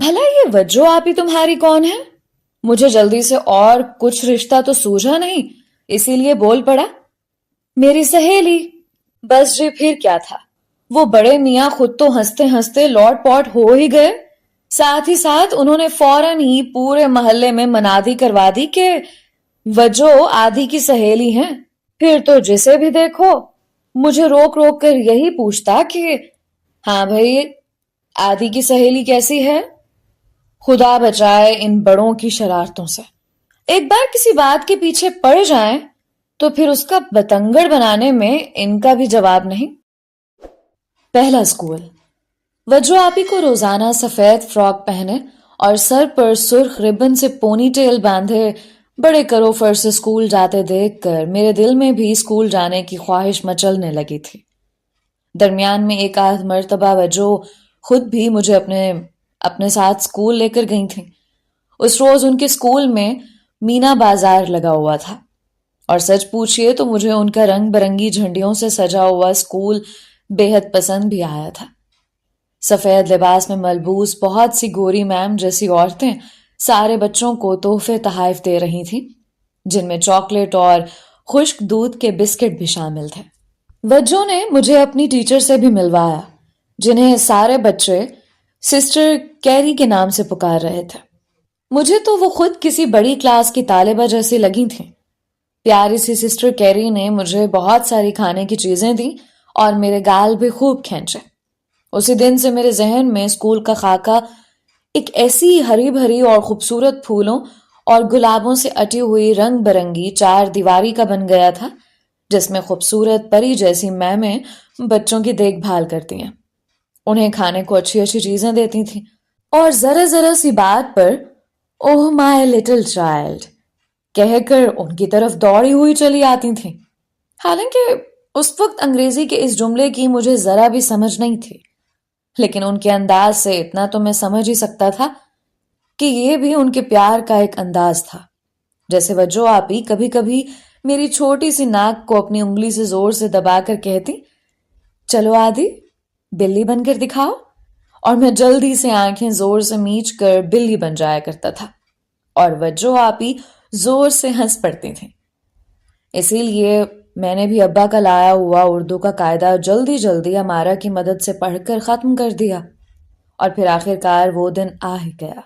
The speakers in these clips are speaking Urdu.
بھلا یہ وجو آپی تمہاری کون ہے؟ مجھے جلدی سے اور کچھ رشتہ تو سوجھا نہیں، اسی لیے بول پڑا، میری سہیلی۔ بس جی پھر کیا تھا، وہ بڑے میاں خود تو ہنستے ہنستے لوٹ پوٹ ہو ہی گئے، ساتھ ہی ساتھ انہوں نے فوراً ہی پورے محلے میں منادی کروا دی کہ وجو آدھی کی سہیلی ہیں۔ پھر تو جسے بھی دیکھو مجھے روک روک کر یہی پوچھتا کہ ہاں بھائی آدھی کی سہیلی کیسی ہے؟ خدا بچائے ان بڑوں کی شرارتوں سے، ایک بار کسی بات کے پیچھے پڑ جائیں تو پھر اس کا بتنگڑ بنانے میں ان کا بھی جواب نہیں۔ پہلا اسکول۔ وجو آپی کو روزانہ سفید فراک پہنے اور سر پر سرخ ربن سے پونی ٹیل باندھے بڑے کروفر سے اسکول جاتے دیکھ کر میرے دل میں بھی اسکول جانے کی خواہش مچلنے لگی تھی۔ درمیان میں ایک آدھ مرتبہ وجو خود بھی مجھے اپنے ساتھ اسکول لے کر گئی تھیں۔ اس روز ان کے اسکول میں مینا بازار لگا ہوا تھا، اور سچ پوچھئے تو مجھے ان کا رنگ برنگی جھنڈیوں سے سجا ہوا اسکول بے حد پسند بھی آیا تھا۔ سفید لباس میں ملبوس بہت سی گوری میم جیسی عورتیں سارے بچوں کو تحفے تحائف دے رہی تھیں، جن میں چاکلیٹ اور خشک دودھ کے بسکٹ بھی شامل تھے۔ وجو نے مجھے اپنی ٹیچر سے بھی ملوایا، جنہیں سارے بچے سسٹر کیری کے نام سے پکار رہے تھے۔ مجھے تو وہ خود کسی بڑی کلاس کی طالبہ جیسی لگی تھیں۔ پیاری سی سسٹر کیری نے مجھے بہت ساری کھانے کی چیزیں دیں اور میرے گال بھی خوب کھینچے۔ اسی دن سے میرے ذہن میں اسکول کا خاکہ ایک ایسی ہری بھری اور خوبصورت پھولوں اور گلابوں سے اٹی ہوئی رنگ برنگی چار دیواری کا بن گیا تھا، جس میں خوبصورت پری جیسی میمیں بچوں کی دیکھ بھال کرتی ہیں، انہیں کھانے کو اچھی اچھی چیزیں دیتی تھیں، اور ذرا ذرا سی بات پر اوہ مائی لٹل چائلڈ کہہ کر ان کی طرف دوڑی ہوئی چلی آتی تھیں۔ حالانکہ اس وقت انگریزی کے اس جملے کی مجھے ذرا بھی سمجھ نہیں تھی، لیکن ان کے انداز سے اتنا تو میں سمجھ ہی سکتا تھا کہ یہ بھی ان کے پیار کا ایک انداز تھا۔ جیسے وجو آپی کبھی کبھی میری چھوٹی سی ناک کو اپنی انگلی سے زور سے دبا کر کہتی، چلو آدھی بلی بن کر دکھاؤ، اور میں جلدی سے آنکھیں زور سے میچ کر بلی بن جایا کرتا تھا، اور وجو آپی زور سے ہنس پڑتی تھیں۔ اسی لیے میں نے بھی ابا کا لایا ہوا اردو کا قاعدہ جلدی جلدی ہمارا کی مدد سے پڑھ کر ختم کر دیا، اور پھر آخر کار وہ دن آ ہی گیا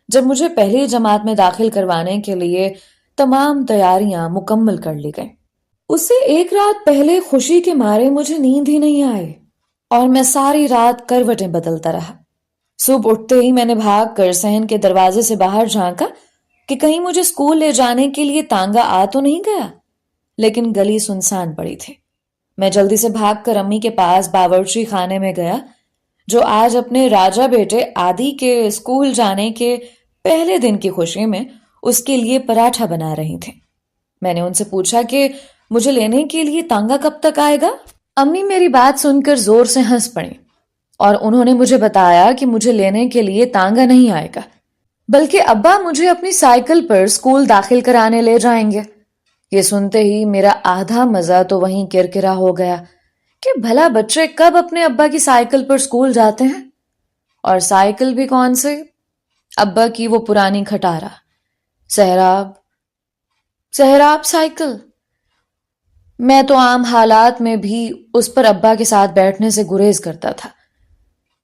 جب مجھے پہلی جماعت میں داخل کروانے کے لیے تمام تیاریاں مکمل کر لی گئیں۔ اس سے ایک رات پہلے خوشی کے مارے مجھے نیند ہی نہیں آئی، اور میں ساری رات کروٹیں بدلتا رہا۔ صبح اٹھتے ہی میں نے بھاگ کر صحن کے دروازے سے باہر جھانکا کہ کہیں مجھے اسکول لے جانے کے لیے تانگا آ تو نہیں گیا، لیکن گلی سنسان پڑی تھی۔ میں جلدی سے بھاگ کر امی کے پاس باورچی خانے میں گیا، جو آج اپنے راجا بیٹے آدی کے اسکول جانے کے پہلے دن کی خوشی میں اس کے لیے پراٹھا بنا رہی تھیں۔ میں نے ان سے پوچھا کہ مجھے لینے کے لیے تانگا کب تک آئے گا؟ امی میری بات سن کر زور سے ہنس پڑیں، اور انہوں نے مجھے بتایا کہ مجھے لینے کے لیے تانگا نہیں آئے گا، بلکہ ابا مجھے اپنی سائیکل پر اسکول داخل کرانے لے جائیں گے۔ یہ سنتے ہی میرا آدھا مزہ تو وہیں کرکرا ہو گیا کہ بھلا بچے کب اپنے ابا کی سائیکل پر اسکول جاتے ہیں، اور سائیکل بھی کون سے؟ ابا کی وہ پرانی کھٹارا سہراب سائیکل۔ میں تو عام حالات میں بھی اس پر ابا کے ساتھ بیٹھنے سے گریز کرتا تھا،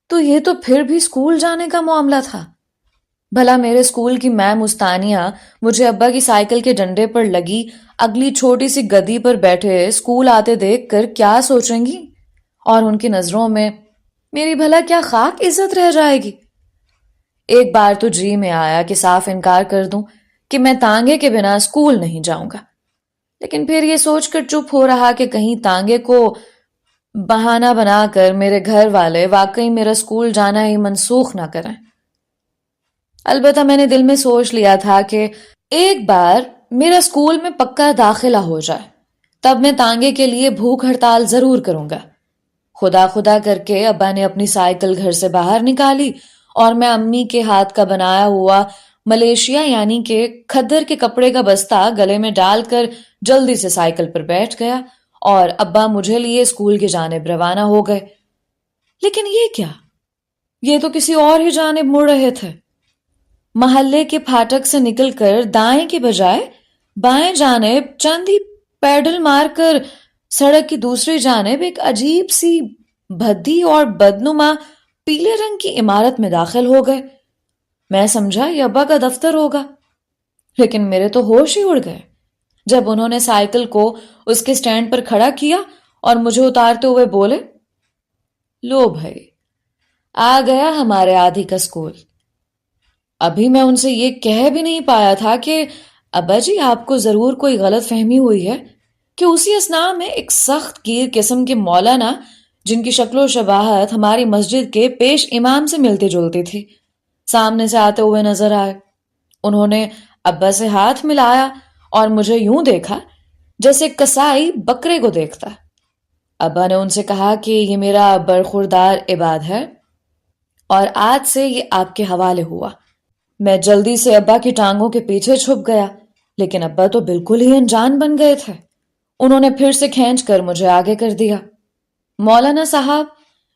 تو یہ تو پھر بھی اسکول جانے کا معاملہ تھا۔ بھلا میرے اسکول کی میم استانیہ مجھے ابا کی سائیکل کے ڈنڈے پر لگی اگلی چھوٹی سی گدی پر بیٹھے اسکول آتے دیکھ کر کیا سوچیں گی، اور ان کی نظروں میں میری بھلا کیا خاک عزت رہ جائے گی؟ ایک بار تو جی میں آیا کہ صاف انکار کر دوں کہ میں تانگے کے بنا اسکول نہیں جاؤں گا، لیکن پھر یہ سوچ کر چپ ہو رہا کہ کہیں تانگے کو بہانہ بنا کر میرے گھر والے واقعی میرا اسکول جانا ہی منسوخ نہ کریں۔ البتہ میں نے دل میں سوچ لیا تھا کہ ایک بار میرا اسکول میں پکا داخلہ ہو جائے تب میں تانگے کے لیے بھوک ہڑتال ضرور کروں گا۔ خدا خدا کر کے ابا نے اپنی سائیکل گھر سے باہر نکالی، اور میں امی کے ہاتھ کا بنایا ہوا ملیشیا یعنی کہ کھدر کے کپڑے کا بستہ گلے میں ڈال کر جلدی سے سائیکل پر بیٹھ گیا، اور ابا مجھے لیے اسکول کی جانب روانہ ہو گئے۔ لیکن یہ کیا؟ یہ تو کسی اور ہی جانب مڑ رہے تھے۔ محلے کے پھاٹک سے نکل کر دائیں کی بجائے بائیں جانب چند ہی پیڈل مار کر سڑک کی دوسری جانب ایک عجیب سی بھدی اور بدنما پیلے رنگ کی عمارت میں داخل ہو گئے۔ میں سمجھا یہ ابا کا دفتر ہوگا، لیکن میرے تو ہوش ہی اڑ گئے جب انہوں نے سائیکل کو اس کے سٹینڈ پر کھڑا کیا اور مجھے اتارتے ہوئے بولے، لو بھائی، آ گیا ہمارے آدھی کا اسکول۔ ابھی میں ان سے یہ کہہ بھی نہیں پایا تھا کہ ابا جی آپ کو ضرور کوئی غلط فہمی ہوئی ہے، کہ اسی اثناء میں ایک سخت گیر قسم کے مولانا جن کی شکل و شباہت ہماری مسجد کے پیش امام سے ملتی جلتی تھی سامنے سے آتے ہوئے نظر آئے۔ انہوں نے ابا سے ہاتھ ملایا اور مجھے یوں دیکھا جیسے کسائی بکرے کو دیکھتا۔ ابا نے ان سے کہا کہ یہ میرا برخوردار عباد ہے اور آج سے یہ آپ کے حوالے ہوا۔ میں جلدی سے ابا کی ٹانگوں کے پیچھے چھپ گیا، لیکن ابا تو بالکل ہی انجان بن گئے تھے۔ انہوں نے پھر سے کھینچ کر مجھے آگے کر دیا۔ مولانا صاحب،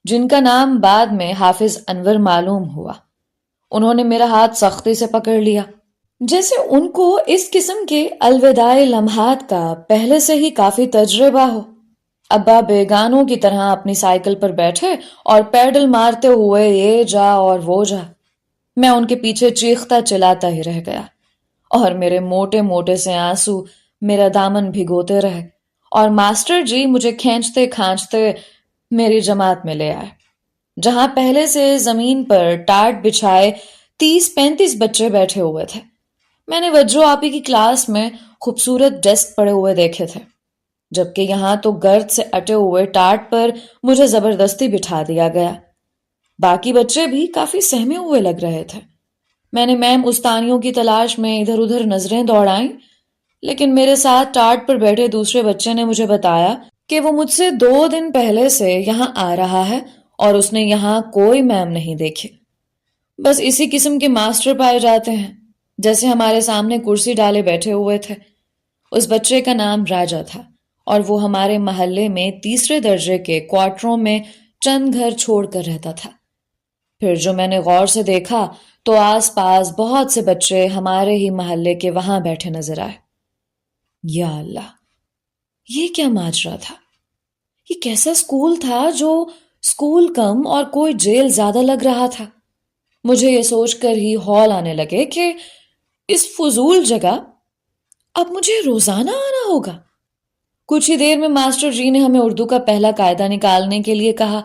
جن کا نام بعد میں حافظ انور معلوم ہوا، انہوں نے میرا ہاتھ سختی سے پکڑ لیا، جیسے ان کو اس قسم کے الوداعی لمحات کا پہلے سے ہی کافی تجربہ ہو۔ ابا بیگانوں کی طرح اپنی سائیکل پر بیٹھے اور پیڈل مارتے ہوئے یہ جا اور وہ جا۔ میں ان کے پیچھے چیختا چلاتا ہی رہ گیا، اور میرے موٹے موٹے سے آنسو میرا دامن بھگوتے رہے، اور ماسٹر جی مجھے کھینچتے کھانچتے میری جماعت میں لے آئے، جہاں پہلے سے زمین پر ٹاٹ بچھائے 30-35 بچے بیٹھے ہوئے تھے۔ میں نے وجو آپی کی کلاس میں خوبصورت ڈیسک پڑے ہوئے دیکھے تھے، جبکہ یہاں تو گرد سے اٹے ہوئے ٹاٹ پر مجھے زبردستی بٹھا دیا گیا۔ باقی بچے بھی کافی سہمے ہوئے لگ رہے تھے۔ میں نے میم استانیوں کی تلاش میں ادھر ادھر نظریں دوڑائیں، لیکن میرے ساتھ ٹاٹ پر بیٹھے دوسرے بچے نے مجھے بتایا کہ وہ مجھ سے 2 دن پہلے سے یہاں آ رہا ہے اور اس نے یہاں کوئی میم نہیں دیکھی۔ بس اسی قسم کے ماسٹر پائے جاتے ہیں، جیسے ہمارے سامنے کرسی ڈالے بیٹھے ہوئے تھے۔ اس بچے کا نام راجا تھا، اور وہ ہمارے محلے میں 3 درجے کے کوارٹروں میں چند گھر چھوڑ کر رہتا تھا۔ پھر جو میں نے غور سے دیکھا تو آس پاس بہت سے بچے ہمارے ہی محلے کے وہاں بیٹھے نظر آئے۔ یا اللہ، یہ کیا ماجرا تھا؟ یہ کیسا اسکول تھا جو اسکول کم اور کوئی جیل زیادہ لگ رہا تھا؟ مجھے یہ سوچ کر ہی ہول آنے لگے کہ اس فضول جگہ اب مجھے روزانہ آنا ہوگا۔ کچھ ہی دیر میں ماسٹر جی نے ہمیں اردو کا پہلا قاعدہ نکالنے کے لیے کہا،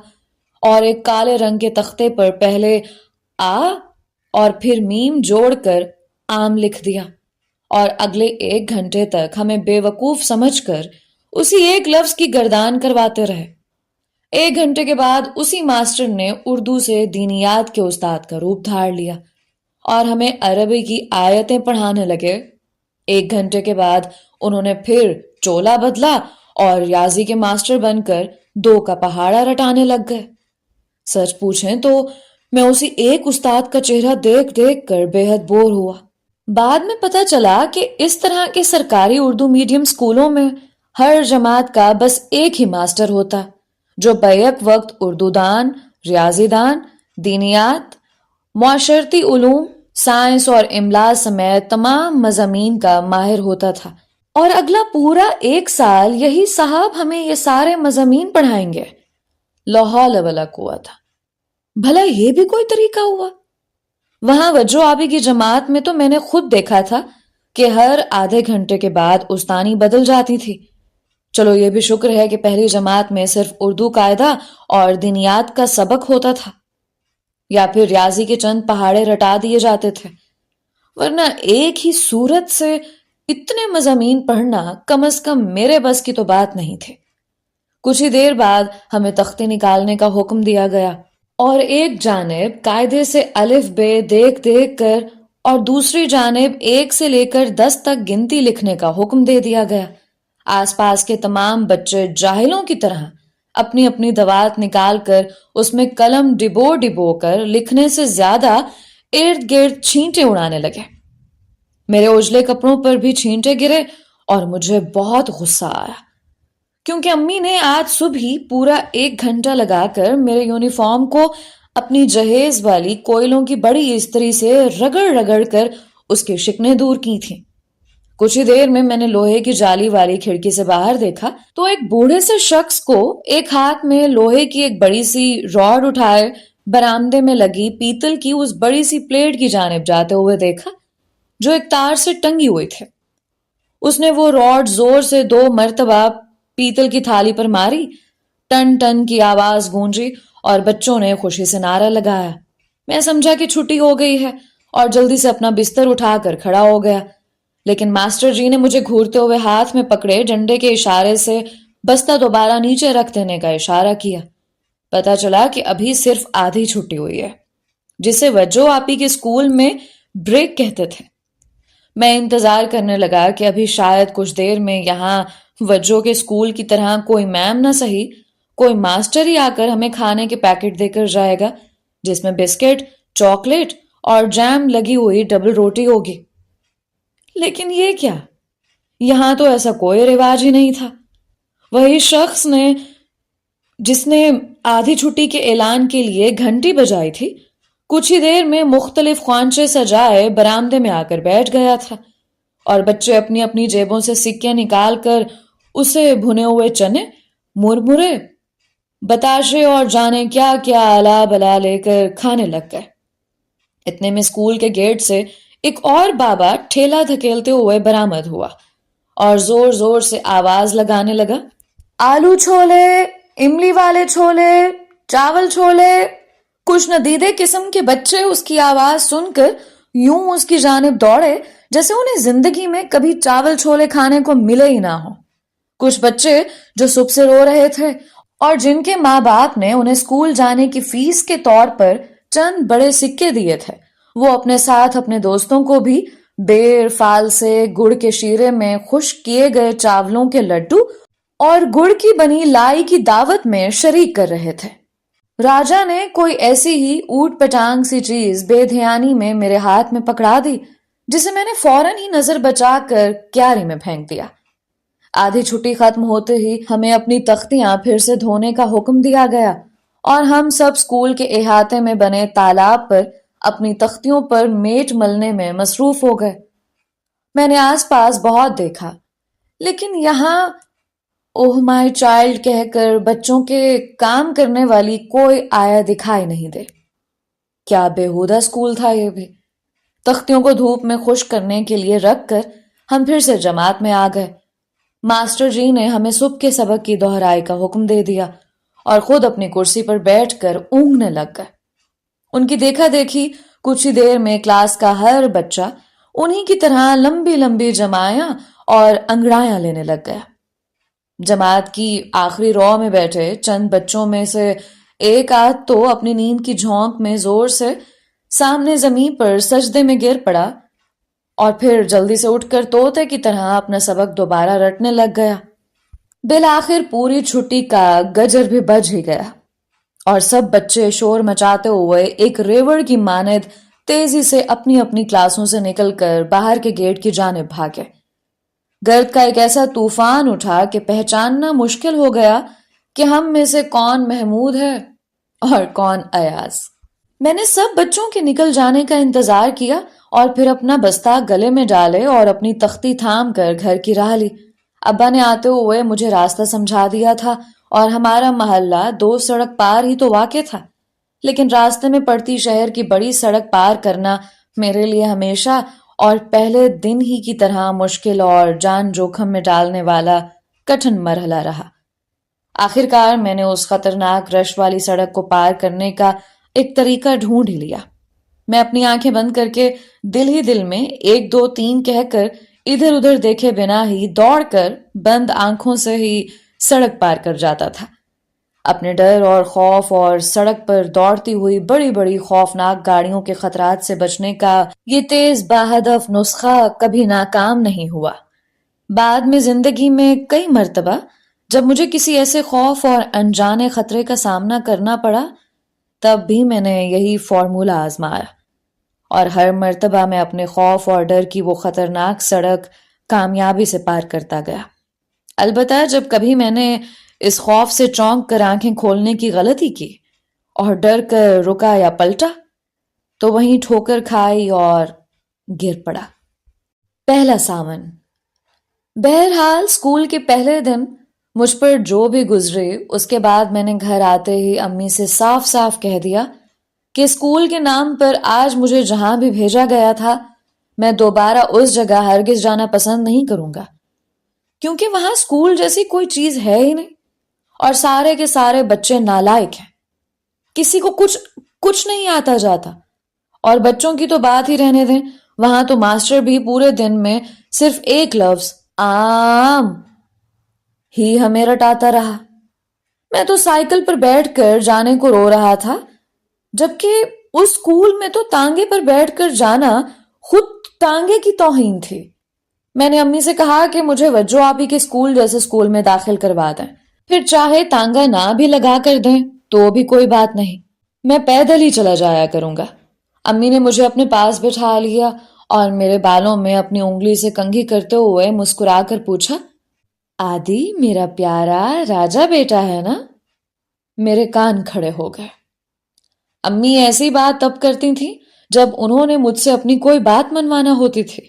اور ایک کالے رنگ کے تختے پر پہلے آ اور پھر میم جوڑ کر عام لکھ دیا، اور اگلے 1 گھنٹے تک ہمیں بے وقوف سمجھ کر اسی ایک لفظ کی گردان کرواتے رہے۔ 1 گھنٹے کے بعد اسی ماسٹر نے اردو سے دینیات کے استاد کا روپ دھار لیا اور ہمیں عربی کی آیتیں پڑھانے لگے۔ 1 گھنٹے کے بعد انہوں نے پھر چولا بدلا اور ریاضی کے ماسٹر بن کر 2 کا پہاڑا رٹانے لگ گئے۔ سچ پوچھیں تو میں اسی ایک استاد کا چہرہ دیکھ دیکھ کر بے حد بور ہوا۔ بعد میں پتہ چلا کہ اس طرح کے سرکاری اردو میڈیم اسکولوں میں ہر جماعت کا بس ایک ہی ماسٹر ہوتا، جو بیک وقت اردو دان، ریاضی دان، دینیات، معاشرتی علوم، سائنس اور املا سمیت تمام مضامین کا ماہر ہوتا تھا، اور اگلا پورا 1 سال یہی صاحب ہمیں یہ سارے مضامین پڑھائیں گے۔ لا حول ولا قوت۔ بھلا یہ بھی کوئی طریقہ ہوا؟ وہاں وجو آبی کی جماعت میں تو میں نے خود دیکھا تھا کہ ہر آدھے گھنٹے کے بعد استانی بدل جاتی تھی۔ چلو یہ بھی شکر ہے کہ پہلی جماعت میں صرف اردو قاعدہ اور دینیات کا سبق ہوتا تھا، یا پھر ریاضی کے چند پہاڑے رٹا دیے جاتے تھے، ورنہ ایک ہی صورت سے اتنے مضامین پڑھنا کم از کم میرے بس کی تو بات نہیں تھی۔ کچھ ہی دیر بعد ہمیں تختے نکالنے کا حکم دیا گیا، اور ایک جانب قاعدے سے الف بے دیکھ دیکھ کر اور دوسری جانب 1 سے لے کر 10 تک گنتی لکھنے کا حکم دے دیا گیا۔ آس پاس کے تمام بچے جاہلوں کی طرح اپنی اپنی دوات نکال کر اس میں قلم ڈبو ڈبو کر لکھنے سے زیادہ ارد گرد چھینٹے اڑانے لگے۔ میرے اجلے کپڑوں پر بھی چھینٹے گرے اور مجھے بہت غصہ آیا، کیونکہ امی نے آج صبح ہی پورا 1 گھنٹہ لگا کر میرے یونیفارم کو اپنی جہیز والی کوئلوں کی بڑی استری سے رگڑ رگڑ کر اس کی شکنیں دور کی تھیں۔ کچھ ہی دیر میں نے لوہے کی جالی والی کھڑکی سے باہر دیکھا تو ایک بوڑھے سے شخص کو ایک ہاتھ میں لوہے کی ایک بڑی سی راڈ اٹھائے برآمدے میں لگی پیتل کی اس بڑی سی پلیٹ کی جانب جاتے ہوئے دیکھا جو ایک تار سے ٹنگی ہوئی تھے۔ اس نے وہ راڈ زور سے 2 مرتبہ پیتل کی تھالی پر ماری، ٹن ٹن کی آواز گونجی اور بچوں نے خوشی سے نعرہ لگایا۔ میں سمجھا کہ چھٹی ہو گئی ہے اور جلدی سے اپنا بستر اٹھا کر کھڑا ہو گیا، لیکن ماسٹر جی نے مجھے گھورتے ہوئے ہاتھ میں پکڑے ڈنڈے کے اشارے سے بستہ دوبارہ نیچے رکھ دینے کا اشارہ کیا۔ پتا چلا کہ ابھی صرف آدھی چھٹی ہوئی ہے، جسے وجو آپی کے اسکول میں بریک کہتے تھے۔ میں انتظار کرنے لگا کہ ابھی شاید کچھ دیر میں یہاں وجو کے اسکول کی طرح کوئی میم نہ سہی کوئی ماسٹر ہی آ کر ہمیں کھانے کے پیکٹ دے کر جائے گا جس میں بسکٹ، چاکلیٹ اور جیم لگی ہوئی ڈبل روٹی ہوگی۔ لیکن یہ کیا؟ یہاں تو ایسا کوئی رواج ہی نہیں تھا۔ وہی شخص نے جس نے آدھی چھٹی کے اعلان کے لیے گھنٹی بجائی تھی کچھ ہی دیر میں مختلف خوانچے سجائے برآمدے میں آ کر بیٹھ گیا تھا، اور بچے اپنی اپنی جیبوں سے سکے نکال کر اسے بھنے ہوئے چنے، مرمرے، بتاشے اور جانے کیا کیا الا بلا لے کر کھانے لگ گئے۔ اتنے میں اسکول کے گیٹ سے ایک اور بابا ٹھیلا دھکیلتے ہوئے برآمد ہوا اور زور زور سے آواز لگانے لگا، آلو چھولے، املی والے چھولے، چاول چھولے۔ کچھ ندیدے قسم کے بچے اس کی آواز سن کر یوں اس کی جانب دوڑے جیسے انہیں زندگی میں کبھی چاول چھولے کھانے کو ملے ہی نہ ہو۔ کچھ بچے جو صبح سے رو رہے تھے اور جن کے ماں باپ نے انہیں اسکول جانے کی فیس کے طور پر چند بڑے سکے دیے تھے، وہ اپنے ساتھ اپنے دوستوں کو بھی بیر، فالسے، گڑ کے شیرے میں خشک کیے گئے چاولوں کے لڈو اور گڑ کی بنی لائی کی دعوت میں شریک کر رہے تھے۔ راجا نے کوئی ایسی ہی اوٹ پٹانگ سی چیز بے دھیانی میں میرے ہاتھ میں پکڑا دی جسے میں نے فوراً ہی نظر بچا کر کیاری میں پھینک دیا۔ آدھی چھٹی ختم ہوتے ہی ہمیں اپنی تختیاں پھر سے دھونے کا حکم دیا گیا اور ہم سب اسکول کے احاطے میں بنے تالاب پر اپنی تختیوں پر میٹ ملنے میں مصروف ہو گئے۔ میں نے آس پاس بہت دیکھا، لیکن یہاں اوہ مائی چائلڈ کہہ کر بچوں کے کام کرنے والی کوئی آیا دکھائی نہیں دے۔ کیا بےہودہ اسکول تھا یہ بھی۔ تختیوں کو دھوپ میں خشک کرنے کے لیے رکھ کر ہم پھر سے جماعت میں آ گئے۔ ماسٹر جی نے ہمیں صبح کے سبق کی دہرائی کا حکم دے دیا اور خود اپنی کرسی پر بیٹھ کر اونگنے لگ گئے۔ ان کی دیکھا دیکھی کچھ ہی دیر میں کلاس کا ہر بچہ انہی کی طرح لمبی لمبی جمائیاں اور انگڑائیاں لینے لگ گیا۔ جماعت کی آخری رو میں بیٹھے چند بچوں میں سے ایک آدھ تو اپنی نیند کی جھونک میں زور سے سامنے زمین پر سجدے میں گر پڑا اور پھر جلدی سے اٹھ کر طوطے کی طرح اپنا سبق دوبارہ رٹنے لگ گیا۔ بالآخر پوری چھٹی کا گجر بھی بج ہی گیا اور سب بچے شور مچاتے ہوئے ایک ریوڑ کی مانند تیزی سے اپنی اپنی کلاسوں سے نکل کر باہر کے گیٹ کی جانب بھاگے۔ گرد کا ایک ایسا طوفان اٹھا کہ پہچاننا مشکل ہو گیا کہ ہم میں سے کون محمود ہے اور کون ایاز۔ میں نے سب بچوں کے نکل جانے کا انتظار کیا اور پھر اپنا بستہ گلے میں ڈالے اور اپنی تختی تھام کر گھر کی راہ لی۔ ابا نے آتے ہوئے مجھے راستہ سمجھا دیا تھا اور ہمارا محلہ 2 سڑک پار ہی تو واقع تھا، لیکن راستے میں پڑتی شہر کی بڑی سڑک پار کرنا میرے لیے ہمیشہ اور پہلے دن ہی کی طرح مشکل اور جان جوخم میں ڈالنے والا کٹھن مرحلہ رہا۔ آخرکار میں نے اس خطرناک رش والی سڑک کو پار کرنے کا ایک طریقہ ڈھونڈ ہی لیا۔ میں اپنی آنکھیں بند کر کے دل ہی دل میں 1 2 3 کہہ کر ادھر ادھر دیکھے بنا ہی دوڑ کر بند آنکھوں سے ہی سڑک پار کر جاتا تھا۔ اپنے ڈر اور خوف اور سڑک پر دوڑتی ہوئی بڑی بڑی خوفناک گاڑیوں کے خطرات سے بچنے کا یہ تیز باہدف نسخہ کبھی ناکام نہیں ہوا۔ بعد میں زندگی میں کئی مرتبہ جب مجھے کسی ایسے خوف اور انجانے خطرے کا سامنا کرنا پڑا تب بھی میں نے یہی فارمولہ آزمایا اور ہر مرتبہ میں اپنے خوف اور ڈر کی وہ خطرناک سڑک کامیابی سے پار کرتا گیا۔ البتہ جب کبھی میں نے اس خوف سے چونک کر آنکھیں کھولنے کی غلطی کی اور ڈر کر رکا یا پلٹا تو وہیں ٹھوکر کھائی اور گر پڑا۔ پہلا ساون۔ بہرحال اسکول کے پہلے دن مجھ پر جو بھی گزرے اس کے بعد میں نے گھر آتے ہی امی سے صاف صاف کہہ دیا کہ اسکول کے نام پر آج مجھے جہاں بھی بھیجا گیا تھا میں دوبارہ اس جگہ ہرگز جانا پسند نہیں کروں گا، کیونکہ وہاں اسکول جیسی کوئی چیز ہے ہی نہیں، اور سارے کے سارے بچے نالائق ہیں، کسی کو کچھ نہیں آتا جاتا، اور بچوں کی تو بات ہی رہنے دیں، وہاں تو ماسٹر بھی پورے دن میں صرف ایک لفظ آم ہی ہمیں رٹاتا رہا۔ میں تو سائیکل پر بیٹھ کر جانے کو رو رہا تھا، جبکہ اس اسکول میں تو تانگے پر بیٹھ کر جانا خود تانگے کی توہین تھی۔ میں نے امی سے کہا کہ مجھے وجو آپی کے اسکول جیسے اسکول میں داخل کروا دیں، پھر چاہے تانگا نہ بھی لگا کر دیں تو بھی کوئی بات نہیں، میں پیدل ہی چلا جایا کروں گا۔ امی نے مجھے اپنے پاس بٹھا لیا اور میرے بالوں میں اپنی انگلی سے کنگھی کرتے ہوئے مسکرا کر پوچھا، آدی میرا پیارا راجا بیٹا ہے نا؟ میرے کان کھڑے ہو گئے۔ امی ایسی بات تب کرتی تھیں جب انہوں نے مجھ سے اپنی کوئی بات منوانا ہوتی تھی۔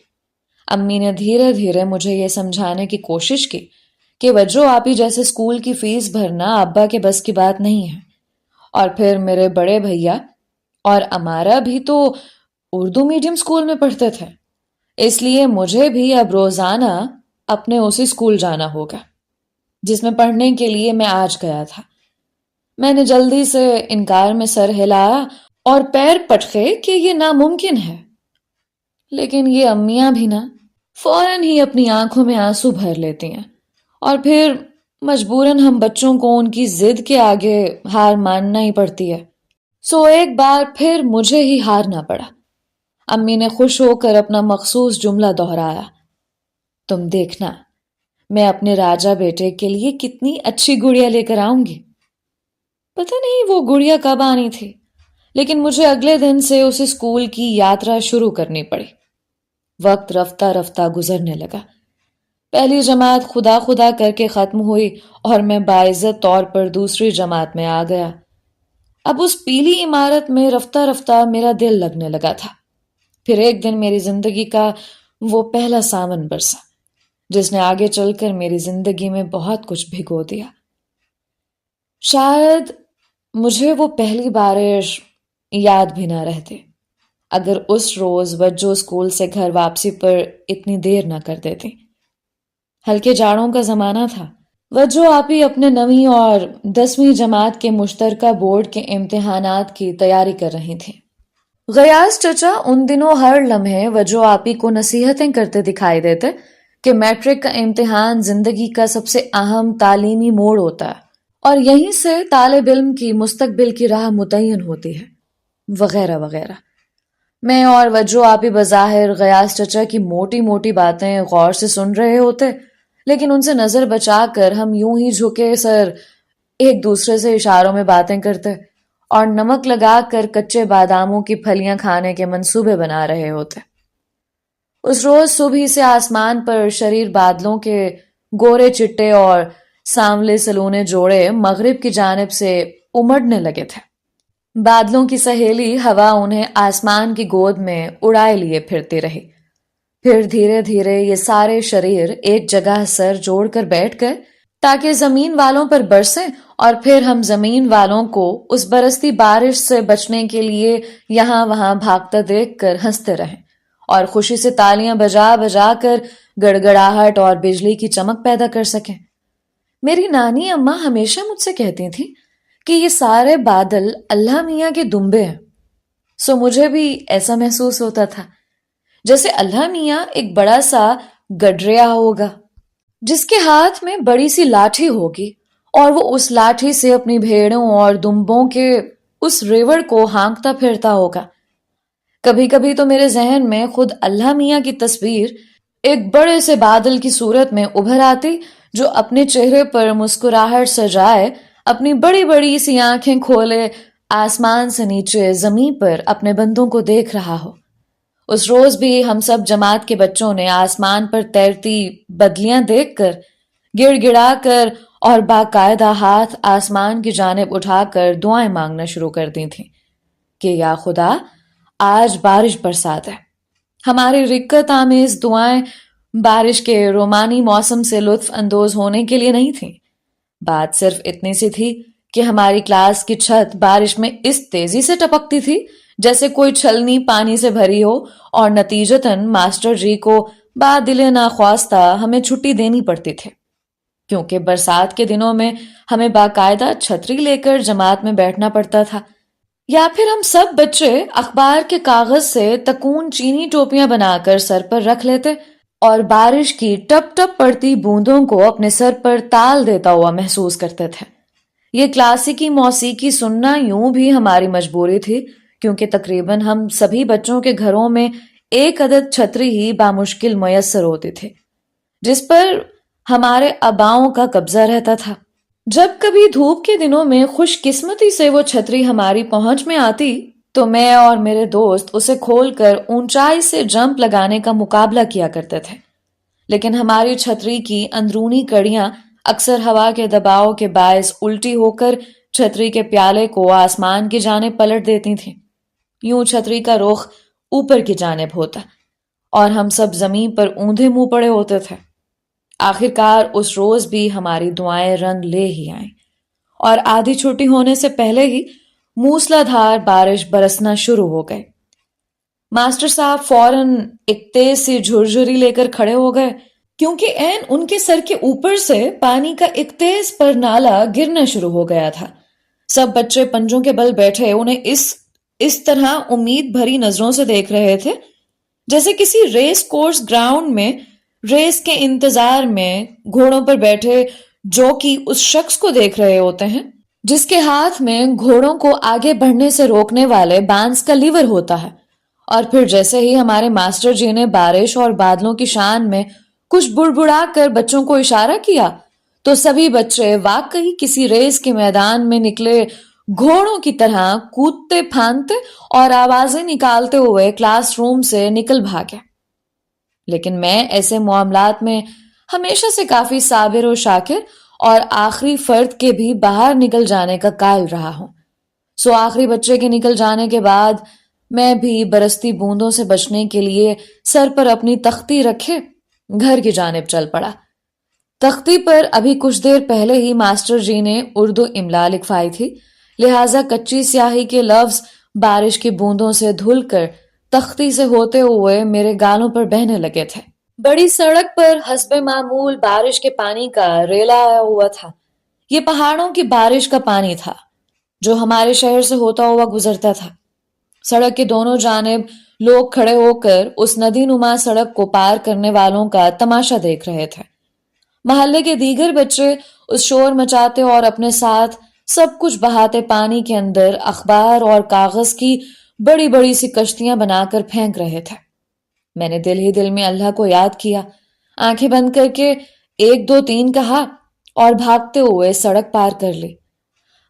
امی نے دھیرے دھیرے مجھے یہ سمجھانے کی کوشش کی کہ وجو آپی جیسے اسکول کی فیس بھرنا ابا کے بس کی بات نہیں ہے، اور پھر میرے بڑے بھیا اور امارا بھی تو اردو میڈیم اسکول میں پڑھتے تھے، اس لیے مجھے بھی اب روزانہ اپنے اسی اسکول جانا ہوگا جس میں پڑھنے کے لیے میں آج گیا تھا۔ میں نے جلدی سے انکار میں سر ہلایا اور پیر پٹکے کہ یہ ناممکن ہے، لیکن یہ امیاں بھی نا فوراً ہی اپنی آنکھوں میں آنسو بھر لیتی ہیں، اور پھر مجبوراً ہم بچوں کو ان کی ضد کے آگے ہار ماننا ہی پڑتی ہے۔ سو ایک بار پھر مجھے ہی ہارنا پڑا۔ امی نے خوش ہو کر اپنا مخصوص جملہ دہرایا، تم دیکھنا میں اپنے راجا بیٹے کے لیے کتنی اچھی گڑیا لے کر آؤں گی۔ پتہ نہیں وہ گڑیا کب آنی تھی، لیکن مجھے اگلے دن سے اس اسکول کی یاترا شروع کرنی پڑی۔ وقت رفتہ رفتہ گزرنے لگا۔ پہلی جماعت خدا خدا کر کے ختم ہوئی اور میں باعزت طور پر دوسری جماعت میں آ گیا۔ اب اس پیلی عمارت میں رفتہ رفتہ میرا دل لگنے لگا تھا۔ پھر ایک دن میری زندگی کا وہ پہلا ساون برسا جس نے آگے چل کر میری زندگی میں بہت کچھ بھگو دیا۔ شاید مجھے وہ پہلی بارش یاد بھی نہ رہتے اگر اس روز وجو اسکول سے گھر واپسی پر اتنی دیر نہ کر دیتی۔ ہلکے جاڑوں کا زمانہ تھا۔ وجو آپی اپنے 9ویں اور 10ویں جماعت کے مشترکہ بورڈ کے امتحانات کی تیاری کر رہی تھیں۔ غیاث چچا ان دنوں ہر لمحے وجو آپی کو نصیحتیں کرتے دکھائی دیتے کہ میٹرک کا امتحان زندگی کا سب سے اہم تعلیمی موڑ ہوتا ہے اور یہیں سے طالب علم کی مستقبل کی راہ متعین ہوتی ہے، وغیرہ وغیرہ۔ میں اور وجو آپی بظاہر غیاث چچا کی موٹی موٹی باتیں غور سے سن رہے ہوتے، لیکن ان سے نظر بچا کر ہم یوں ہی جھکے سر ایک دوسرے سے اشاروں میں باتیں کرتے اور نمک لگا کر کچے باداموں کی پھلیاں کھانے کے منصوبے بنا رہے ہوتے۔ اس روز صبح سے آسمان پر شریر بادلوں کے گورے چٹے اور سانولے سلونے جوڑے مغرب کی جانب سے امڑنے لگے تھے۔ بادلوں کی سہیلی ہوا انہیں آسمان کی گود میں اڑائے لیے پھرتی رہی۔ پھر دھیرے دھیرے یہ سارے شریر ایک جگہ سر جوڑ کر بیٹھ گئے تاکہ زمین والوں پر برسیں، اور پھر ہم زمین والوں کو اس برستی بارش سے بچنے کے لیے یہاں وہاں بھاگتا دیکھ کر ہنستے رہیں اور خوشی سے تالیاں بجا بجا کر گڑگڑاہٹ اور بجلی کی چمک پیدا کر سکیں۔ میری نانی اماں ہمیشہ مجھ سے کہتی تھیں کہ یہ سارے بادل اللہ میاں کے دمبے ہیں۔ سو مجھے بھی ایسا محسوس ہوتا تھا جیسے اللہ میاں ایک بڑا سا گڈریا ہوگا جس کے ہاتھ میں بڑی سی لاٹھی ہوگی، اور وہ اس لاٹھی سے اپنی بھیڑوں اور دمبوں کے اس ریوڑ کو ہانکتا پھرتا ہوگا۔ کبھی کبھی تو میرے ذہن میں خود اللہ میاں کی تصویر ایک بڑے سے بادل کی صورت میں ابھر آتی جو اپنے چہرے پر مسکراہٹ سجائے اپنی بڑی بڑی سی آنکھیں کھولے آسمان سے نیچے زمین پر اپنے بندوں کو دیکھ رہا ہو۔ اس روز بھی ہم سب جماعت کے بچوں نے آسمان پر تیرتی بدلیاں دیکھ کر گڑ گڑا کر اور باقاعدہ ہاتھ آسمان کی جانب اٹھا کر دعائیں مانگنا شروع کر دی تھیں کہ یا خدا آج بارش برسات ہے۔ ہماری رکت آمیز دعائیں بارش کے رومانی موسم سے لطف اندوز ہونے کے لیے نہیں تھیں۔ بات صرف اتنی سی تھی کہ ہماری کلاس کی چھت بارش میں اس تیزی سے ٹپکتی تھی جیسے کوئی چھلنی پانی سے بھری ہو، اور نتیجتاً ماسٹر جی کو بادل ناخواستہ ہمیں چھٹی دینی پڑتی تھی، کیونکہ برسات کے دنوں میں ہمیں باقاعدہ چھتری لے کر جماعت میں بیٹھنا پڑتا تھا، یا پھر ہم سب بچے اخبار کے کاغذ سے تکون چینی ٹوپیاں بنا کر سر پر رکھ لیتے اور بارش کی ٹپ ٹپ پڑتی بوندوں کو اپنے سر پر تال دیتا ہوا محسوس کرتے تھے۔ یہ کلاسیکی موسیقی سننا یوں بھی ہماری مجبوری تھی، کیونکہ تقریباً ہم سبھی بچوں کے گھروں میں ایک عدد چھتری ہی بامشکل میسر ہوتی تھی، جس پر ہمارے آباؤں کا قبضہ رہتا تھا۔ جب کبھی دھوپ کے دنوں میں خوش قسمتی سے وہ چھتری ہماری پہنچ میں آتی تو میں اور میرے دوست اسے کھول کر اونچائی سے جمپ لگانے کا مقابلہ کیا کرتے تھے، لیکن ہماری چھتری کی اندرونی کڑیاں اکثر ہوا کے دباؤ کے باعث الٹی ہو کر چھتری کے پیالے کو آسمان کی جانب پلٹ دیتی تھیں۔ یوں چھتری کا رخ اوپر کی جانب ہوتا اور ہم سب زمین پر اوندھے منہ پڑے ہوتے تھے۔ آخرکار اس روز بھی ہماری دعائیں رنگ لے ہی آئیں، اور آدھی چھٹی ہونے سے پہلے ہی موسلا دھار بارش برسنا شروع ہو گئے۔ ماسٹر صاحب فوراً ایک تیز سی جھرجھری لے کر کھڑے ہو گئے، کیونکہ عین ان کے سر کے اوپر سے پانی کا ایک تیز پر نالا گرنا شروع ہو گیا تھا۔ سب بچے پنجوں کے بل بیٹھے انہیں اس طرح امید بھری نظروں سے دیکھ رہے تھے جیسے کسی ریس کورس گراؤنڈ میں ریس کے انتظار میں گھوڑوں پر بیٹھے جوکی اس شخص کو دیکھ رہے ہوتے ہیں جس کے ہاتھ میں گھوڑوں کو آگے بڑھنے سے روکنے والے بانس کا لیور ہوتا ہے۔ اور پھر جیسے ہی ہمارے ماسٹر جی نے بارش اور بادلوں کی شان میں کچھ بڑبڑا کر بچوں کو اشارہ کیا تو سبھی بچے واقعی کسی ریس کے میدان میں نکلے گھوڑوں کی طرح کودتے پھاندتے اور آوازیں نکالتے ہوئے کلاس روم سے نکل بھاگے۔ لیکن میں ایسے معاملات میں ہمیشہ سے کافی صابر و شاکر اور آخری فرد کے بھی باہر نکل جانے کا قائل رہا ہوں۔ سو آخری بچے کے نکل جانے کے بعد میں بھی برستی بوندوں سے بچنے کے لیے سر پر اپنی تختی رکھے گھر کی جانب چل پڑا۔ تختی پر ابھی کچھ دیر پہلے ہی ماسٹر جی نے اردو املا لکھوائی تھی، لہٰذا کچی سیاہی کے لفظ بارش کی بوندوں سے دھل کر تختی سے ہوتے ہوئے میرے گالوں پر بہنے لگے تھے۔ بڑی سڑک پر حسب معمول بارش کے پانی کا ریلا آیا ہوا تھا۔ یہ پہاڑوں کی بارش کا پانی تھا جو ہمارے شہر سے ہوتا ہوا گزرتا تھا۔ سڑک کے دونوں جانب لوگ کھڑے ہو کر اس ندی نما سڑک کو پار کرنے والوں کا تماشا دیکھ رہے تھے۔ محلے کے دیگر بچے اس شور مچاتے اور اپنے ساتھ سب کچھ بہاتے پانی کے اندر اخبار اور کاغذ کی بڑی بڑی سی کشتیاں بنا کر پھینک رہے تھے۔ میں نے دل ہی دل میں اللہ کو یاد کیا، آنکھیں بند کر کے 1 2 3 کہا اور بھاگتے ہوئے سڑک پار کر لی۔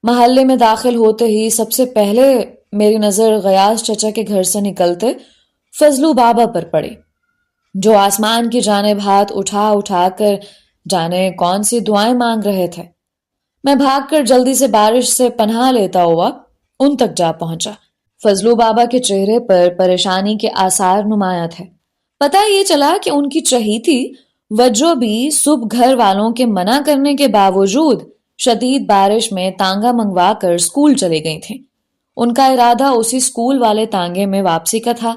محلے میں داخل ہوتے ہی سب سے پہلے میری نظر غیاث چچا کے گھر سے نکلتے فضلو بابا پر پڑی، جو آسمان کی جانب ہاتھ اٹھا اٹھا کر جانے کون سی دعائیں مانگ رہے تھے۔ میں بھاگ کر جلدی سے بارش سے پناہ لیتا ہوا ان تک جا پہنچا۔ فضلو بابا کے چہرے پر پریشانی کے آثار نمایاں تھے۔ پتہ یہ چلا کہ ان کی چہیتی وجہ بھی صبح گھر والوں کے منع کرنے کے باوجود شدید بارش میں تانگا منگوا کر اسکول چلی گئی تھیں۔ ان کا ارادہ اسی اسکول والے تانگے میں واپسی کا تھا،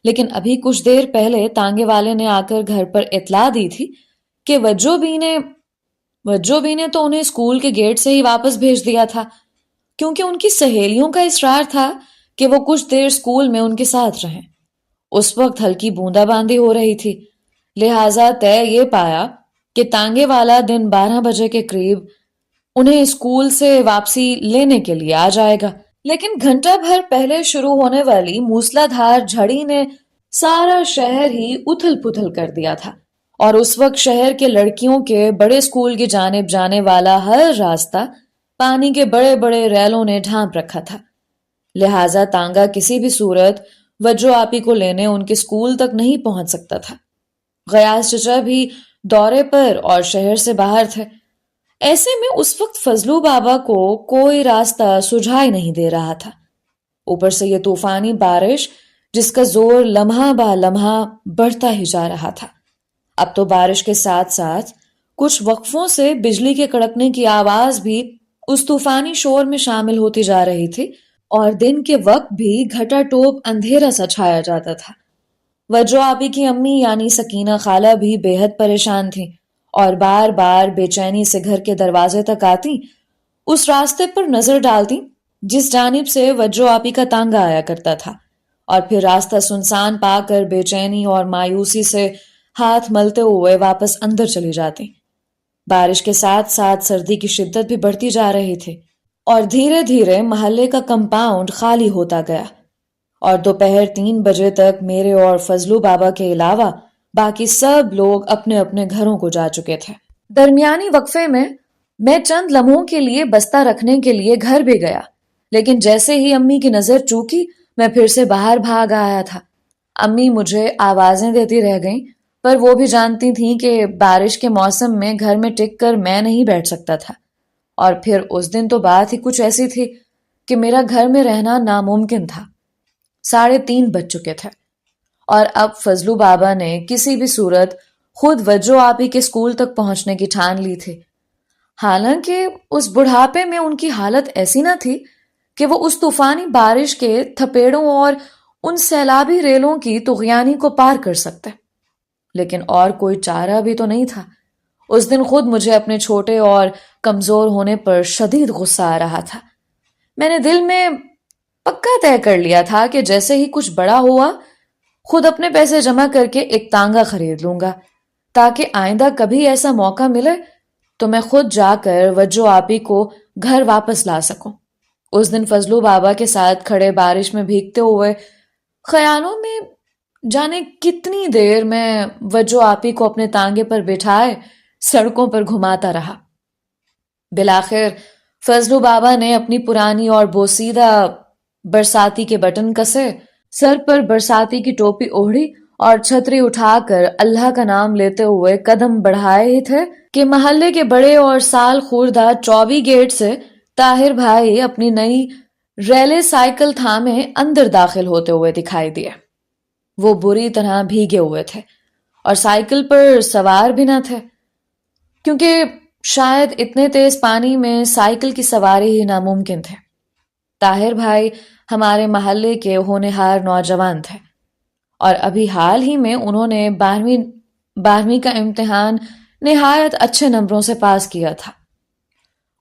لیکن ابھی کچھ دیر پہلے تانگے والے نے آ کر گھر پر اطلاع دی تھی کہ وجہ بھی نے تو انہیں اسکول کے گیٹ سے ہی واپس بھیج دیا تھا، کیونکہ ان کی سہیلیوں کا اصرار تھا کہ وہ کچھ دیر اسکول میں ان کے ساتھ رہیں۔ اس وقت ہلکی بوندا باندی ہو رہی تھی، لہٰذا طے یہ پایا کہ تانگے والا دن 12 بجے کے قریب انہیں اسکول سے واپسی لینے کے لیے آ جائے گا۔ لیکن گھنٹہ بھر پہلے شروع ہونے والی موسلا دھار جھڑی نے سارا شہر ہی اتھل پتھل کر دیا تھا، اور اس وقت شہر کے لڑکیوں کے بڑے اسکول کی جانب جانے والا ہر راستہ پانی کے بڑے بڑے ریلوں نے ڈھانپ رکھا تھا۔ لہٰذا تانگا کسی بھی صورت وجہ آپی کو لینے ان کے اسکول تک نہیں پہنچ سکتا تھا۔ غیاث چچا بھی دورے پر اور شہر سے باہر تھے۔ ایسے میں اس وقت فضلو بابا کو کوئی راستہ سجھائی نہیں دے رہا تھا. اوپر سے یہ طوفانی بارش جس کا زور لمحہ با لمحہ بڑھتا ہی جا رہا تھا. اب تو بارش کے ساتھ ساتھ کچھ وقفوں سے بجلی کے کڑکنے کی آواز بھی اس طوفانی شور میں شامل ہوتی جا رہی تھی اور دن کے وقت بھی گھٹا ٹوپ اندھیرا سا چھایا جاتا تھا. وجو آپی کی امی یعنی سکینہ خالہ بھی بے حد پریشان تھیں اور بار بار بے چینی سے گھر کے دروازے تک آتی، اس راستے پر نظر ڈالتی جس جانب سے وجو آپی کا تانگا آیا کرتا تھا، اور پھر راستہ سنسان پا کر بے چینی اور مایوسی سے ہاتھ ملتے ہوئے واپس اندر چلی جاتی. بارش کے ساتھ ساتھ سردی کی شدت بھی بڑھتی جا رہی تھی اور دھیرے دھیرے محلے کا کمپاؤنڈ خالی ہوتا گیا اور دوپہر 3 بجے تک میرے اور فضلو بابا کے علاوہ باقی سب لوگ اپنے اپنے گھروں کو جا چکے تھے. درمیانی وقفے میں چند لمحوں کے لیے بستہ رکھنے کے لیے گھر بھی گیا، لیکن جیسے ہی امی کی نظر چوکی میں پھر سے باہر بھاگ آیا تھا. امی مجھے آوازیں دیتی رہ گئیں، پر وہ بھی جانتی تھیں کہ بارش کے موسم میں گھر میں ٹک کر میں نہیں بیٹھ سکتا تھا، اور پھر اس دن تو بات ہی کچھ ایسی تھی کہ میرا گھر میں رہنا ناممکن تھا. 3:30 بج چکے تھے اور اب فضلو بابا نے کسی بھی صورت خود وجو آپی کے اسکول تک پہنچنے کی ٹھان لی تھی. حالانکہ اس بڑھاپے میں ان کی حالت ایسی نہ تھی کہ وہ اس طوفانی بارش کے تھپیڑوں اور ان سیلابی ریلوں کی طغیانی کو پار کر سکتے، لیکن اور کوئی چارہ بھی تو نہیں تھا. اس دن خود مجھے اپنے چھوٹے اور کمزور ہونے پر شدید غصہ آ رہا تھا. میں نے دل میں پکا طے کر لیا تھا کہ جیسے ہی کچھ بڑا ہوا خود اپنے پیسے جمع کر کے ایک تانگا خرید لوں گا، تاکہ آئندہ کبھی ایسا موقع ملے تو میں خود جا کر وجو آپی کو گھر واپس لا سکوں. اس دن فضلو بابا کے ساتھ کھڑے بارش میں بھیگتے ہوئے خیالوں میں جانے کتنی دیر میں وجو آپی کو اپنے تانگے پر بٹھائے سڑکوں پر گھماتا رہا. بالآخر فضلو بابا نے اپنی پرانی اور بوسیدہ برساتی کے بٹن کسے، سر پر برساتی کی ٹوپی اوڑھی اور چھتری اٹھا کر اللہ کا نام لیتے ہوئے قدم بڑھائے ہی تھے کہ محلے کے بڑے اور سال خوردہ 24 گیٹ سے طاہر بھائی اپنی نئی ریلے سائیکل تھامے اندر داخل ہوتے ہوئے دکھائی دیے. وہ بری طرح بھیگے ہوئے تھے اور سائیکل پر سوار بھی نہ تھے، کیونکہ شاید اتنے تیز پانی میں سائیکل کی سواری ہی ناممکن تھے. طاہر بھائی ہمارے محلے کے ہونہار نوجوان تھے اور ابھی حال ہی میں انہوں نے 12ویں کا امتحان نہایت اچھے نمبروں سے پاس کیا تھا.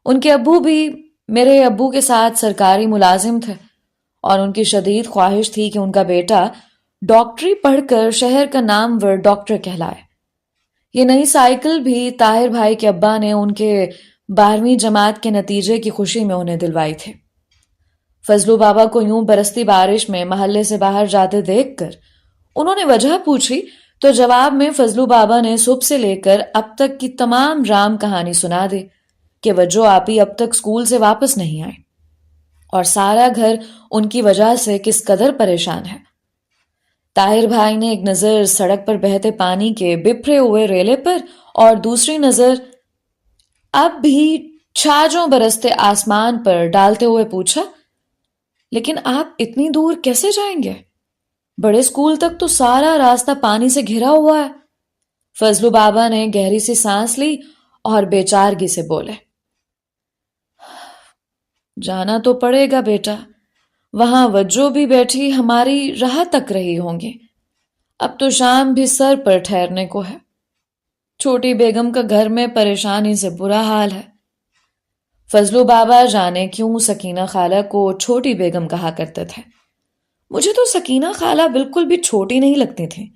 ان کے ابو بھی میرے ابو کے ساتھ سرکاری ملازم تھے اور ان کی شدید خواہش تھی کہ ان کا بیٹا ڈاکٹری پڑھ کر شہر کا نامور ڈاکٹر کہلائے. یہ نئی سائیکل بھی طاہر بھائی کے ابا نے ان کے 12ویں جماعت کے نتیجے کی خوشی میں انہیں دلوائی تھی. فضلو بابا کو یوں برستی بارش میں محلے سے باہر جاتے دیکھ کر انہوں نے وجہ پوچھی تو جواب میں فضلو بابا نے صبح سے لے کر اب تک کی تمام رام کہانی سنا دی کہ وجو آپی اب تک اسکول سے واپس نہیں آئے اور سارا گھر ان کی وجہ سے کس قدر پریشان ہے. طاہر بھائی نے ایک نظر سڑک پر بہتے پانی کے بپھرے ہوئے ریلے پر اور دوسری نظر اب بھی چھاجوں برستے آسمان پر ڈالتے ہوئے پوچھا، لیکن آپ اتنی دور کیسے جائیں گے؟ بڑے اسکول تک تو سارا راستہ پانی سے گھرا ہوا ہے. فضلو بابا نے گہری سی سانس لی اور بے چارگی سے بولے، جانا تو پڑے گا بیٹا، وہاں وجو بھی بیٹھی ہماری راہ تک رہی ہوں گی. اب تو شام بھی سر پر ٹھہرنے کو ہے. چھوٹی بیگم کا گھر میں پریشانی سے برا حال ہے. فضلو بابا جانے کیوں سکینہ خالہ کو چھوٹی بیگم کہا کرتے تھے. مجھے تو سکینہ خالہ بالکل بھی چھوٹی نہیں لگتی تھی.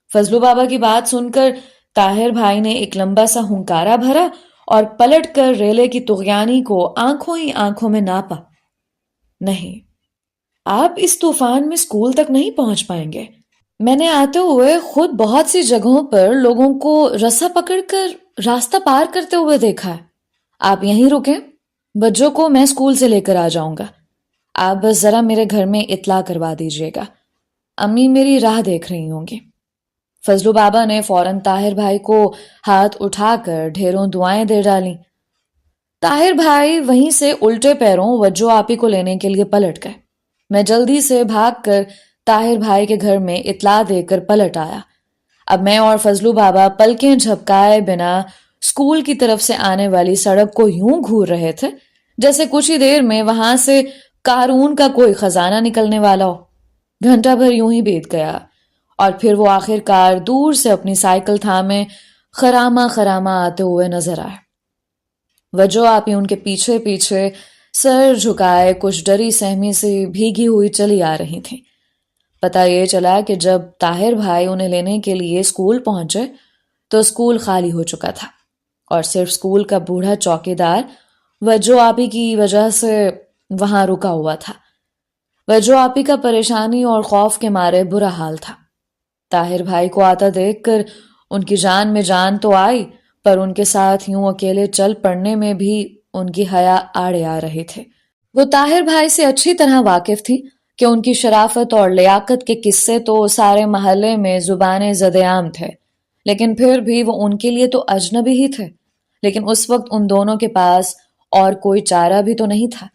فضلو بابا کی بات سن کر طاہر بھائی نے ایک لمبا سا ہنکارا بھرا اور پلٹ کر ریلے کی طغیانی کو آنکھوں ہی آنکھوں میں ناپا. نہیں، آپ اس طوفان میں اسکول تک نہیں پہنچ پائیں گے. میں نے آتے ہوئے خود بہت سی جگہوں پر لوگوں کو رسا پکڑ کر راستہ پار کرتے ہوئے دیکھا ہے. آپ یہیں رکیں، بچوں کو میں اسکول سے لے کر آ جاؤں گا. آپ بس ذرا میرے گھر میں اطلاع کروا دیجیے گا، امی میری راہ دیکھ رہی ہوں گی. فضلو بابا نے فوراً طاہر بھائی کو ہاتھ اٹھا کر ڈھیروں دعائیں دے ڈالیں طاہر بھائی وہیں سے الٹے پیروں وجو آپی کو لینے کے لیے پلٹ گئے۔ میں جلدی سے بھاگ کر طاہر بھائی کے گھر میں اطلاع دے کر پلٹ آیا۔ اب میں اور فضلو بابا پلکیں جھپکائے بنا اسکول کی طرف سے آنے والی سڑک کو یوں گھور رہے تھے جیسے کچھ ہی دیر میں وہاں سے قارون کا کوئی خزانہ نکلنے والا ہو۔ گھنٹہ بھر یوں ہی بیت گیا اور پھر وہ آخر کار دور سے اپنی سائیکل تھامے خراما خراما آتے ہوئے نظر آئے۔ وجو آپی ان کے پیچھے پیچھے سر جھکائے کچھ ڈری سہمی سی بھیگی ہوئی چلی آ رہی تھیں۔ پتہ یہ چلا کہ جب طاہر بھائی انہیں لینے کے لیے اسکول پہنچے تو اسکول خالی ہو چکا تھا اور صرف اسکول کا بوڑھا چوکیدار وجو آپی کی وجہ سے وہاں رکا ہوا تھا۔ وجو آپی کا پریشانی اور خوف کے مارے برا حال تھا۔ طاہر بھائی کو آتا دیکھ کر ان کی جان میں جان تو آئی، پر ان کے ساتھ یوں اکیلے چل پڑنے میں بھی ان کی حیا آڑے آ رہے تھے۔ وہ طاہر بھائی سے اچھی طرح واقف تھی کہ ان کی شرافت اور لیاقت کے قصے تو سارے محلے میں زبان زد عام تھے، لیکن پھر بھی وہ ان کے لیے تو اجنبی ہی تھے۔ لیکن اس وقت ان دونوں کے پاس اور کوئی چارہ بھی تو نہیں تھا۔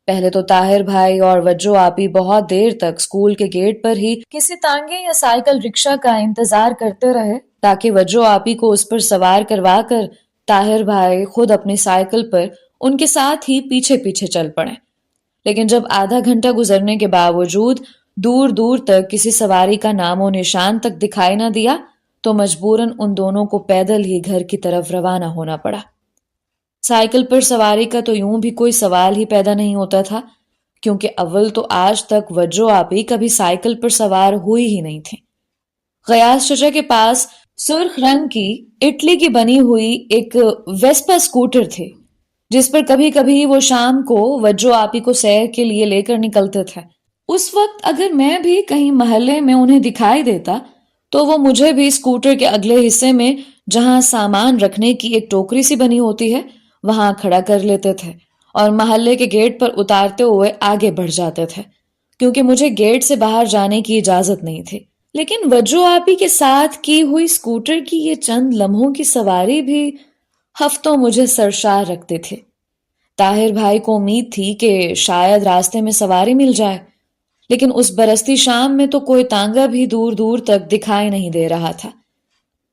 پہلے تو طاہر بھائی اور وجو آپی بہت دیر تک اسکول کے گیٹ پر ہی کسی تانگے یا سائیکل رکشہ کا انتظار کرتے رہے تاکہ وجو آپی کو اس پر سوار کروا کر طاہر بھائی خود اپنی سائیکل پر ان کے ساتھ ہی پیچھے پیچھے چل پڑے۔ لیکن جب آدھا گھنٹہ گزرنے کے باوجود دور دور تک کسی سواری کا نام و نشان تک دکھائی نہ دیا تو مجبوراً ان دونوں کو پیدل ہی گھر کی طرف روانہ ہونا پڑا۔ سائیکل پر سواری کا تو یوں بھی کوئی سوال ہی پیدا نہیں ہوتا تھا، کیونکہ اول تو آج تک وجو آپی کبھی سائیکل پر سوار ہوئی ہی نہیں تھی۔ غیاث چچا کے پاس سرخ رنگ کی اٹلی کی بنی ہوئی ایک ویسپا اسکوٹر تھی، جس پر کبھی کبھی وہ شام کو وجو آپی کو سیر کے لیے لے کر نکلتے تھے۔ اس وقت اگر میں بھی کہیں محلے میں انہیں دکھائی دیتا تو وہ مجھے بھی اسکوٹر کے اگلے حصے میں جہاں سامان رکھنے کی ایک ٹوکری سی بنی ہوتی ہے وہاں کھڑا کر لیتے تھے اور محلے کے گیٹ پر اتارتے ہوئے آگے بڑھ جاتے تھے، کیونکہ مجھے گیٹ سے باہر جانے کی اجازت نہیں تھی۔ لیکن وجو آپی کے ساتھ کی ہوئی اسکوٹر کی یہ چند لمحوں کی سواری بھی ہفتوں مجھے سرشار رکھتے تھے۔ طاہر بھائی کو امید تھی کہ شاید راستے میں سواری مل جائے، لیکن اس برستی شام میں تو کوئی تانگا بھی دور دور تک دکھائی نہیں دے رہا تھا۔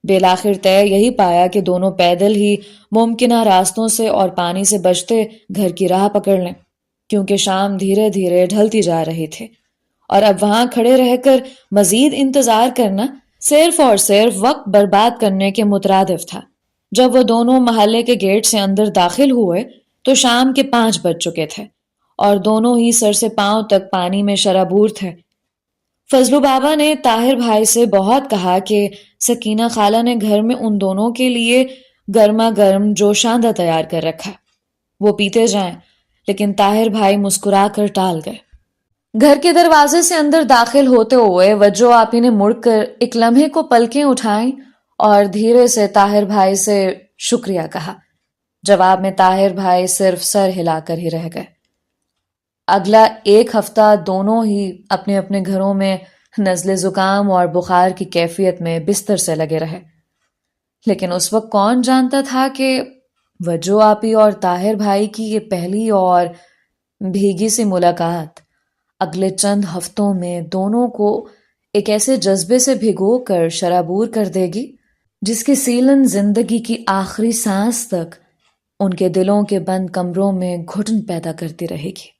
بالآخر طے یہی پایا کہ دونوں پیدل ہی ممکنہ راستوں سے اور پانی سے بچتے گھر کی راہ پکڑ لیں، کیونکہ شام دھیرے دھیرے ڈھلتی جا رہی تھی اور اب وہاں کھڑے رہ کر مزید انتظار کرنا صرف اور صرف وقت برباد کرنے کے مترادف تھا۔ جب وہ دونوں محلے کے گیٹ سے اندر داخل ہوئے تو شام کے 5 بج چکے تھے اور دونوں ہی سر سے پاؤں تک پانی میں شرابور تھے۔ فضلو بابا نے طاہر بھائی سے بہت کہا کہ سکینہ خالہ نے گھر میں ان دونوں کے لیے گرما گرم جوشاندہ تیار کر رکھا، وہ پیتے جائیں، لیکن طاہر بھائی مسکرا کر ٹال گئے۔ گھر کے دروازے سے اندر داخل ہوتے ہوئے وجو آپی نے مڑ کر ایک لمحے کو پلکیں اٹھائیں اور دھیرے سے طاہر بھائی سے شکریہ کہا۔ جواب میں طاہر بھائی صرف سر ہلا کر ہی رہ گئے۔ اگلا 1 ہفتہ دونوں ہی اپنے اپنے گھروں میں نزلے زکام اور بخار کی کیفیت میں بستر سے لگے رہے، لیکن اس وقت کون جانتا تھا کہ وجو آپی اور طاہر بھائی کی یہ پہلی اور بھیگی سی ملاقات اگلے چند ہفتوں میں دونوں کو ایک ایسے جذبے سے بھگو کر شرابور کر دے گی جس کے سیلن زندگی کی آخری سانس تک ان کے دلوں کے بند کمروں میں گھٹن پیدا کرتی رہے گی۔